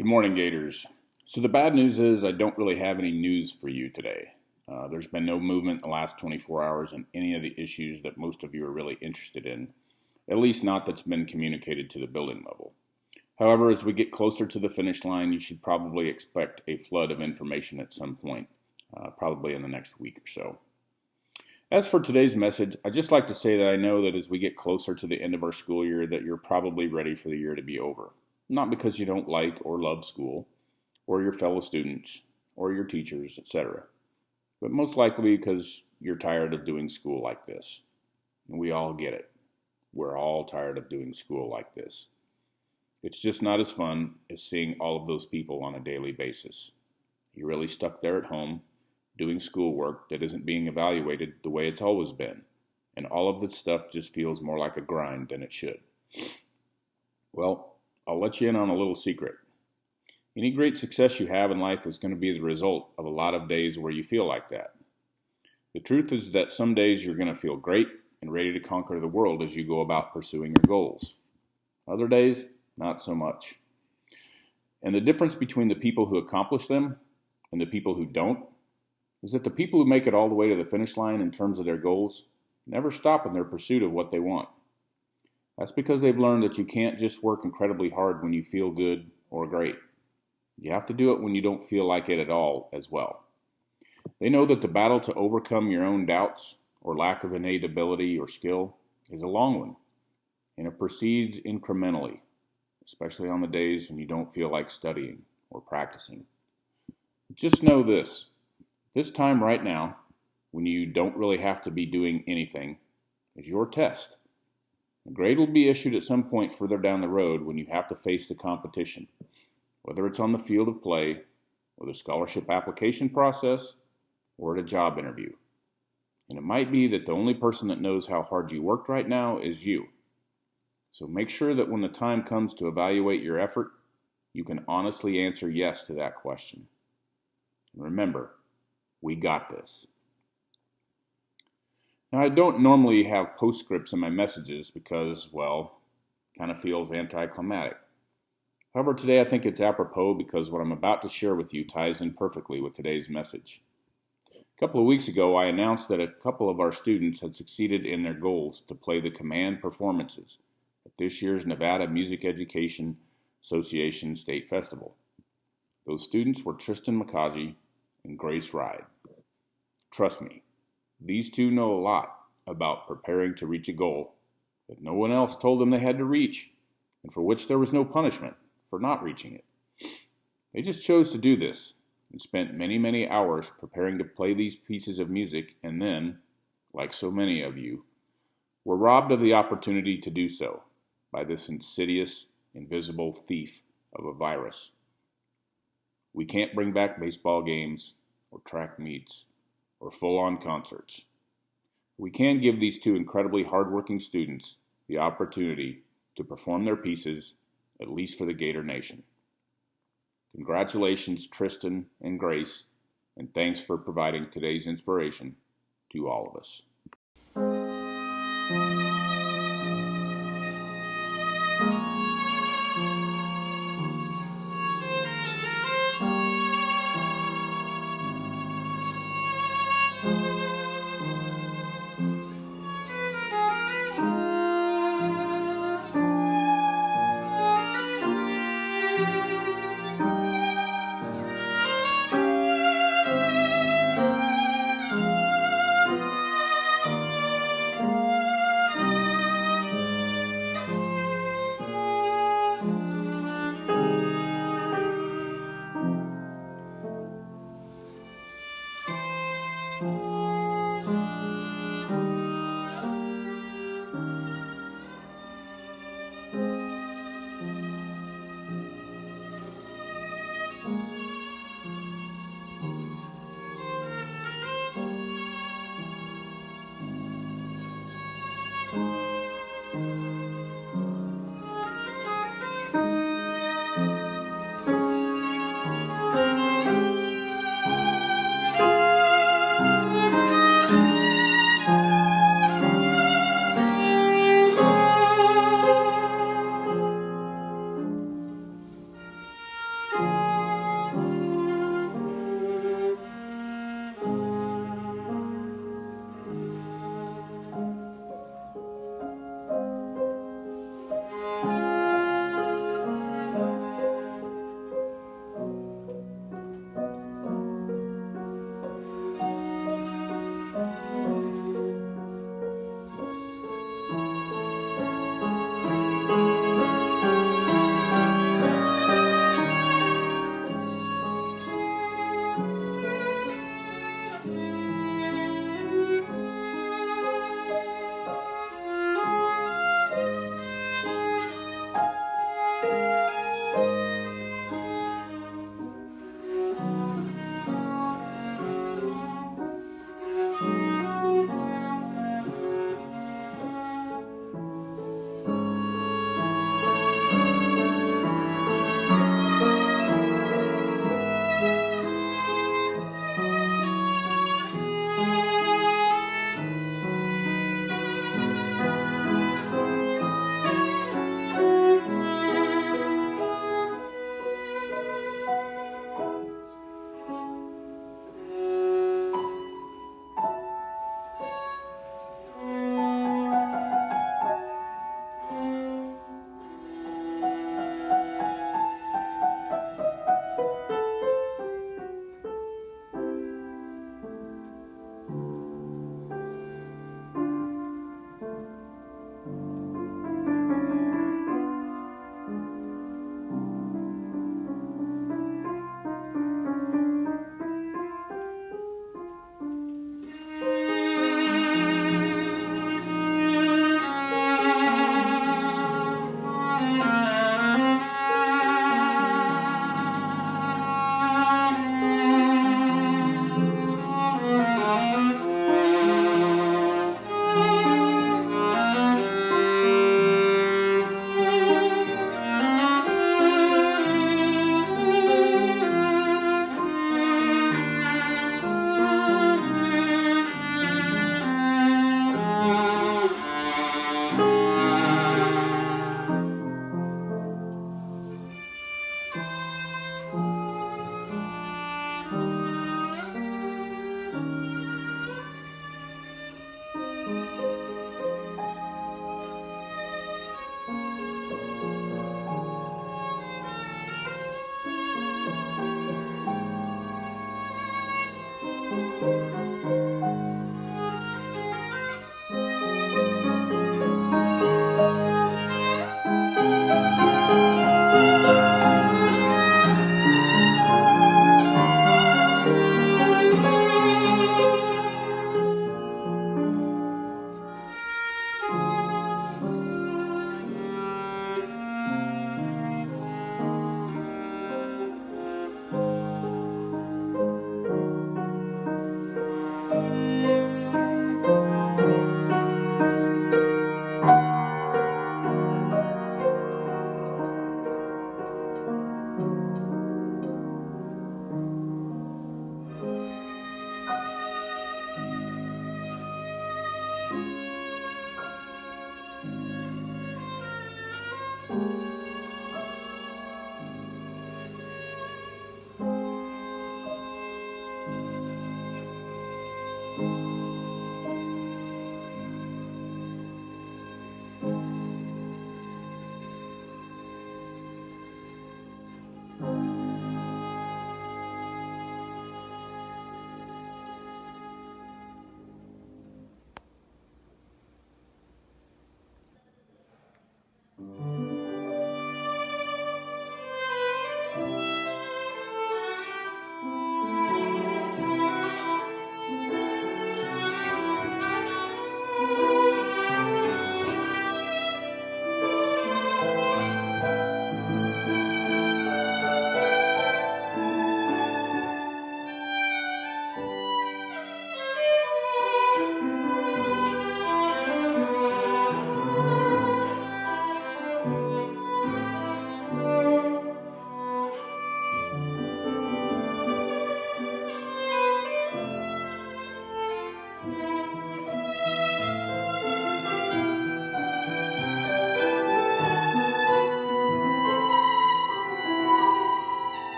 Good morning, Gators. So the bad news is I don't really have any news for you today. There's been no movement in the last 24 hours on any of the issues that most of you are really interested in, at least not that's been communicated to the building level. However, as we get closer to the finish line, you should probably expect a flood of information at some point, probably in the next week or so. As for today's message, I'd just like to say that I know that as we get closer to the end of our school year that you're probably ready for the year to be over. Not because you don't like or love school, or your fellow students, or your teachers, etc., but most likely because you're tired of doing school like this. And we all get it. We're all tired of doing school like this. It's just not as fun as seeing all of those people on a daily basis. You're really stuck there at home doing schoolwork that isn't being evaluated the way it's always been, and all of this stuff just feels more like a grind than it should. Well, I'll let you in on a little secret. Any great success you have in life is going to be the result of a lot of days where you feel like that. The truth is that some days you're going to feel great and ready to conquer the world as you go about pursuing your goals. Other days, not so much. And the difference between the people who accomplish them and the people who don't is that the people who make it all the way to the finish line in terms of their goals never stop in their pursuit of what they want. That's because they've learned that you can't just work incredibly hard when you feel good or great. You have to do it when you don't feel like it at all as well. They know that the battle to overcome your own doubts or lack of innate ability or skill is a long one, and it proceeds incrementally, especially on the days when you don't feel like studying or practicing. Just know this time right now, when you don't really have to be doing anything, is your test. A grade will be issued at some point further down the road when you have to face the competition, whether it's on the field of play, or the scholarship application process, or at a job interview. And it might be that the only person that knows how hard you worked right now is you. So make sure that when the time comes to evaluate your effort, you can honestly answer yes to that question. And remember, we got this. Now, I don't normally have postscripts in my messages because, well, kind of feels anticlimactic. However, today I think it's apropos because what I'm about to share with you ties in perfectly with today's message. A couple of weeks ago, I announced that a couple of our students had succeeded in their goals to play the command performances at this year's Nevada Music Education Association State Festival. Those students were Tristan McCaughy and Grace Ride. Trust me, these two know a lot about preparing to reach a goal that no one else told them they had to reach, and for which there was no punishment for not reaching it. They just chose to do this and spent many, many hours preparing to play these pieces of music, and then, like so many of you, were robbed of the opportunity to do so by this insidious, invisible thief of a virus. We can't bring back baseball games or track meets or full-on concerts. We can give these two incredibly hardworking students the opportunity to perform their pieces, at least for the Gator Nation. Congratulations, Tristan and Grace, and thanks for providing today's inspiration to all of us.